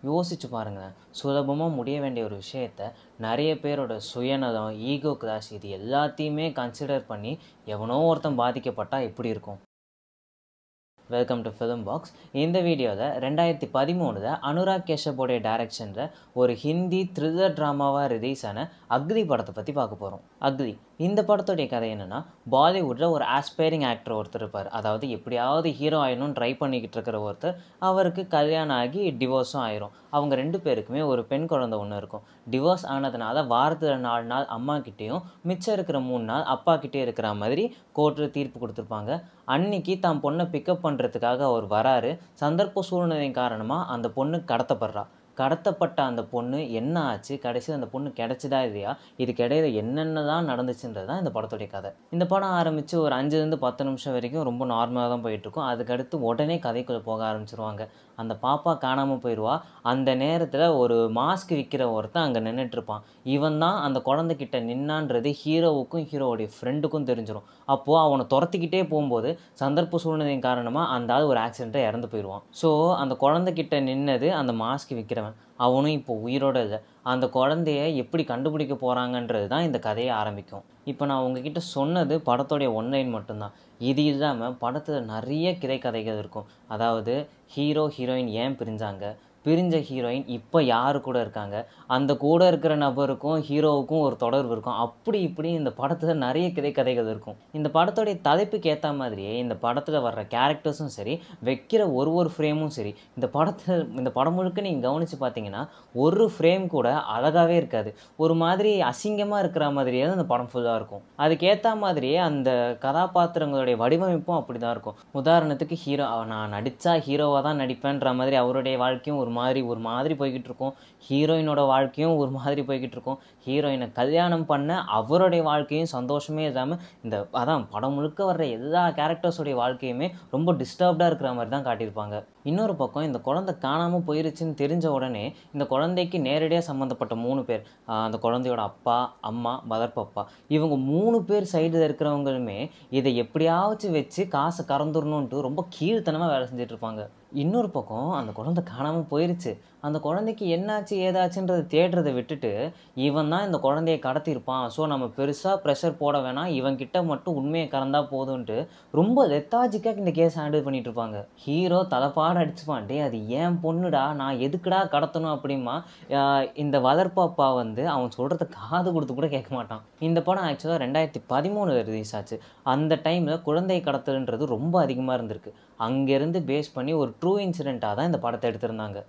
யோசிச்சு பாருங்களேன். சுலபமா முடிய வேண்டிய ஒரு விஷயத்த நெறைய பேரோட சுயநலம், ஈகோ கிளாஷ் இது எல்லாத்தையுமே கன்சிடர் பண்ணி எவனோ ஒருத்தன் பாதிக்கப்பட்டா எப்படி இருக்கும்? Welcome to film box. இந்த வீடியோவில் 2013 அனுராக் கஷ்யப்போடைய டைரக்ஷனில் ஒரு ஹிந்தி த்ரில்லர் ட்ராமாவாக ரிலீஸ் ஆன அக்னி படத்தை பற்றி பார்க்க போகிறோம். அக்னி இந்த படத்துடைய கதை என்னென்னா, பாலிவுட்டில் ஒரு ஆஸ்பைரிங் ஆக்டர் ஒருத்தர் இருப்பார். அதாவது எப்படியாவது ஹீரோ ஆயிடணும்னு ட்ரை பண்ணிக்கிட்டு இருக்கிற ஒருத்தர். அவருக்கு கல்யாணம் ஆகி டிவோர்ஸும் ஆயிரும். அவங்க 2 பேருக்குமே ஒரு பெண் குழந்தை ஒன்று இருக்கும். டிவோர்ஸ் ஆனதுனால வாரத்தில் 4 நாள் அம்மா கிட்டேயும் மிச்சம் இருக்கிற 3 நாள் அப்பா கிட்டே இருக்கிற மாதிரி கோர்ட்டில் தீர்ப்பு கொடுத்துருப்பாங்க. அன்னைக்கு தான் பொண்ணை பிக்கப் பண்ணுறதுக்காக அவர் வராரு. சந்தர்ப்ப சூழ்நிலை காரணமாக அந்த பொண்ணு கடத்தப்படுறா. கடத்தப்பட்ட அந்த பொண்ணு என்ன ஆச்சு, கடைசியில் அந்த பொண்ணு கிடைச்சதா இல்லையா, இதுக்கு இடையில என்னென்ன தான் நடந்துச்சுன்றது தான் இந்த படத்துடைய கதை. இந்த படம் ஆரம்பித்து ஒரு 5லேருந்து 10 நிமிஷம் வரைக்கும் ரொம்ப நார்மலாக தான் போயிட்டுருக்கும். அதுக்கடுத்து உடனே கதைக்குள்ளே போக ஆரம்பிச்சிருவாங்க. அந்த பாப்பா காணாமல் போயிடுவா. அந்த நேரத்தில் ஒரு மாஸ்க் விற்கிற ஒருத்தன் அங்கே நின்றுட்டுருப்பான். இவன் தான் அந்த குழந்தைகிட்ட நின்னான்றது ஹீரோவுக்கும் ஹீரோவுடைய ஃப்ரெண்டுக்கும் தெரிஞ்சிடும். அப்போது அவனை துரத்திக்கிட்டே போகும்போது சந்தர்ப்ப சூழ்நிலையின் காரணமாக அந்த ஆள் ஒரு ஆக்சிடெண்ட்டை இறந்து போயிடுவான். ஸோ அந்த குழந்தைகிட்ட நின்னது அந்த மாஸ்க் விற்கிறவன். அவனும் இப்போ உயிரோடு இல்லை. அந்த குழந்தைய எப்படி கண்டுபிடிக்க போகிறாங்கன்றது தான் இந்த கதையை ஆரம்பிக்கும். இப்போ நான் உங்ககிட்ட சொன்னது படத்தோடைய ஒன்லைன் மட்டும்தான். இது இல்லாமல் படத்தில் நிறைய திரைக்கதைகள் இருக்கும். அதாவது ஹீரோ ஹீரோயின் ஏன் பிரிஞ்சாங்க, பிரிஞ்ச ஹீரோயின் இப்போ யார் கூட இருக்காங்க, அந்த கூட இருக்கிற நபருக்கும் ஹீரோவுக்கும் ஒரு தொடர்பு இருக்கும். அப்படி இப்படி இந்த படத்தில் நிறைய திரைக்கதைகள் இருக்கும். இந்த படத்தோடைய தலைப்புக்கு ஏற்ற மாதிரியே இந்த படத்தில் வர்ற கேரக்டர்ஸும் சரி, வைக்கிற ஒரு ஃப்ரேமும் சரி, இந்த படம் முழுக்க நீங்கள் கவனித்து பார்த்தீங்கன்னா ஒரு ஃப்ரேம் கூட அழகாகவே இருக்காது. ஒரு மாதிரி அசிங்கமாக இருக்கிற மாதிரியே தான் இந்த படம் ஃபுல்லாக இருக்கும். அதுக்கேற்ற மாதிரியே அந்த கதாபாத்திரங்களுடைய வடிவமைப்பும் அப்படி தான் இருக்கும். உதாரணத்துக்கு ஹீரோ, நான் நடித்தா ஹீரோவாக தான் நடிப்பேன்ற மாதிரி அவருடைய வாழ்க்கையும் ஒரு மாதிரி போய்கிட்டு இருக்கும். ஹீரோயினோட வாழ்க்கையும் ஒரு மாதிரி போய்கிட்டு இருக்கும். ஹீரோயினை கல்யாணம் பண்ண அவருடைய வாழ்க்கையும் சந்தோஷமே இல்லாமல் அதான் படம் முழுக்க வர்ற எல்லா கேரக்டர்ஸோடைய வாழ்க்கையுமே ரொம்ப டிஸ்டர்ப்டாக இருக்கிற மாதிரி தான் காட்டியிருப்பாங்க. இன்னொரு பக்கம் இந்த குழந்தை காணாமல் போயிருச்சுன்னு தெரிஞ்ச உடனே இந்த குழந்தைக்கு நேரடியாக சம்மந்தப்பட்ட 3 பேர், அந்த குழந்தையோட அப்பா, அம்மா, மதர்பப்பா, இவங்க 3 பேர் சைடில் இருக்கிறவங்களுமே இதை எப்படியாவது வச்சு காசை கறந்துடணுன்ட்டு ரொம்ப கீழ்த்தனமாக வேலை செஞ்சுட்டு இருப்பாங்க. இன்னொரு பக்கம் அந்த குழந்தை காணாமல் போயிருச்சு. அந்த குழந்தைக்கு என்னாச்சு ஏதாச்சுன்றதை தேடுறதை விட்டுட்டு இவன் தான் இந்த குழந்தையை கடத்தியிருப்பான், ஸோ நம்ம பெருசாக ப்ரெஷர் போட வேணாம், இவன்கிட்ட மட்டும் உண்மையை கறந்தா போதுன்ட்டு ரொம்ப லெத்தாஜிக்காக இந்த கேஸ் ஹேண்டில் பண்ணிட்டு இருப்பாங்க. ஹீரோ தலைப்பாடு அடிச்சுப்பான், டே அது ஏன் பொண்ணுடா, நான் எதுக்குடா கடத்தணும் அப்படிமா. இந்த வளர்ப்பாப்பா அவன் சொல்கிறத காது கொடுத்து கூட கேட்க மாட்டான். இந்த படம் ஆக்சுவலாக 2013 ரிலீஸ் ஆச்சு. அந்த டைமில் குழந்தை கடத்தல்ன்றது ரொம்ப அதிகமாக இருந்திருக்கு. அங்கேருந்து பேஸ் பண்ணி ஒரு ட்ரூ இன்சிடெண்ட்டாக தான் இந்த படத்தை எடுத்திருந்தாங்க.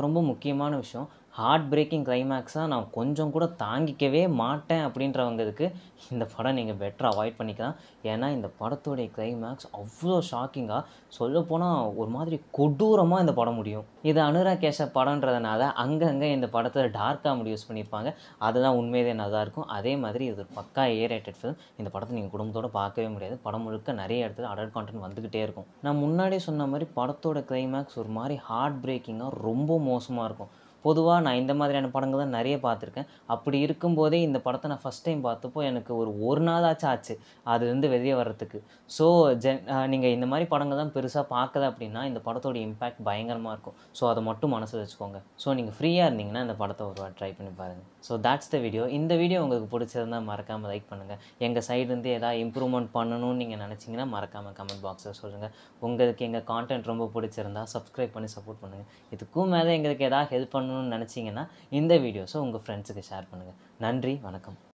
ரொம்ப முக்கியமான விஷயம், ஹார்ட் பிரேக்கிங் கிளைமேக்ஸாக நான் கொஞ்சம் கூட தாங்கிக்கவே மாட்டேன் அப்படின்றவங்களுக்கு இந்த படம் நீங்கள் பெட்டர் அவாய்ட் பண்ணிக்கலாம். ஏன்னா இந்த படத்துடைய கிளைமேக்ஸ் அவ்வளோ ஷாக்கிங்காக, சொல்லப்போனால் ஒரு மாதிரி கொடூரமாக இந்த படம் முடியும். இது அனுராக் கஷ்யப் படம்ன்றதுனால அங்கங்கே இந்த படத்தில் டார்க் காமெடி யூஸ் பண்ணியிருப்பாங்க. அதெல்லாம் உண்மையிலே நல்லாயிருக்கும். அதே மாதிரி இது ஒரு பக்கா ஏ-ரேட்டட் ஃபிலிம். இந்த படத்தை நீங்கள் குடும்பத்தோடு பார்க்கவே முடியாது. படம் முழுக்க நிறைய இடத்துல அடல்ட் கான்டென்ட் வந்துக்கிட்டே இருக்கும். நான் முன்னாடியே சொன்ன மாதிரி படத்தோட கிளைமேக்ஸ் ஒரு மாதிரி ஹார்ட் பிரேக்கிங்காக ரொம்ப மோசமாக இருக்கும். பொதுவாக நான் இந்த மாதிரியான படங்கள் தான் நிறைய பார்த்துருக்கேன். அப்படி இருக்கும்போதே இந்த படத்தை நான் ஃபஸ்ட் டைம் பார்த்தப்போ எனக்கு ஒரு நாளாச்சும் ஆச்சு அதுலேருந்து வெளியே வர்றதுக்கு. ஸோ நீங்கள் இந்த மாதிரி படங்கள் தான் பெருசாக பார்க்கல அப்படின்னா இந்த படத்தோட இம்பேக்ட் பயங்கரமாக இருக்கும். ஸோ அதை மட்டும் மனசில் வச்சுக்கோங்க. ஸோ நீங்கள் ஃப்ரீயாக இருந்தீங்கன்னா இந்த படத்தை ஒரு வாட்டி ட்ரை பண்ணி பாருங்கள். So that's the video. இந்த வீடியோ உங்களுக்கு பிடிச்சிருந்தால் மறக்காமல் லைக் பண்ணுங்கள். எங்கள் சைட்லேருந்து எதாவது இம்ப்ரூவ்மெண்ட் பண்ணணும்னு நீங்கள் நினச்சிங்கன்னா மறக்காமல் கமெண்ட் பாக்ஸில் சொல்லுங்கள். உங்களுக்கு எங்கள் கான்டென்ட் ரொம்ப பிடிச்சிருந்தா சப்ஸ்கிரைப் பண்ணி சப்போர்ட் பண்ணுங்கள். இதுக்கும் மேலே எங்களுக்கு எதாவது ஹெல்ப் பண்ணணும்னு நினச்சிங்கன்னா இந்த வீடியோஸை உங்கள் ஃப்ரெண்ட்ஸுக்கு ஷேர் பண்ணுங்கள். நன்றி, வணக்கம்.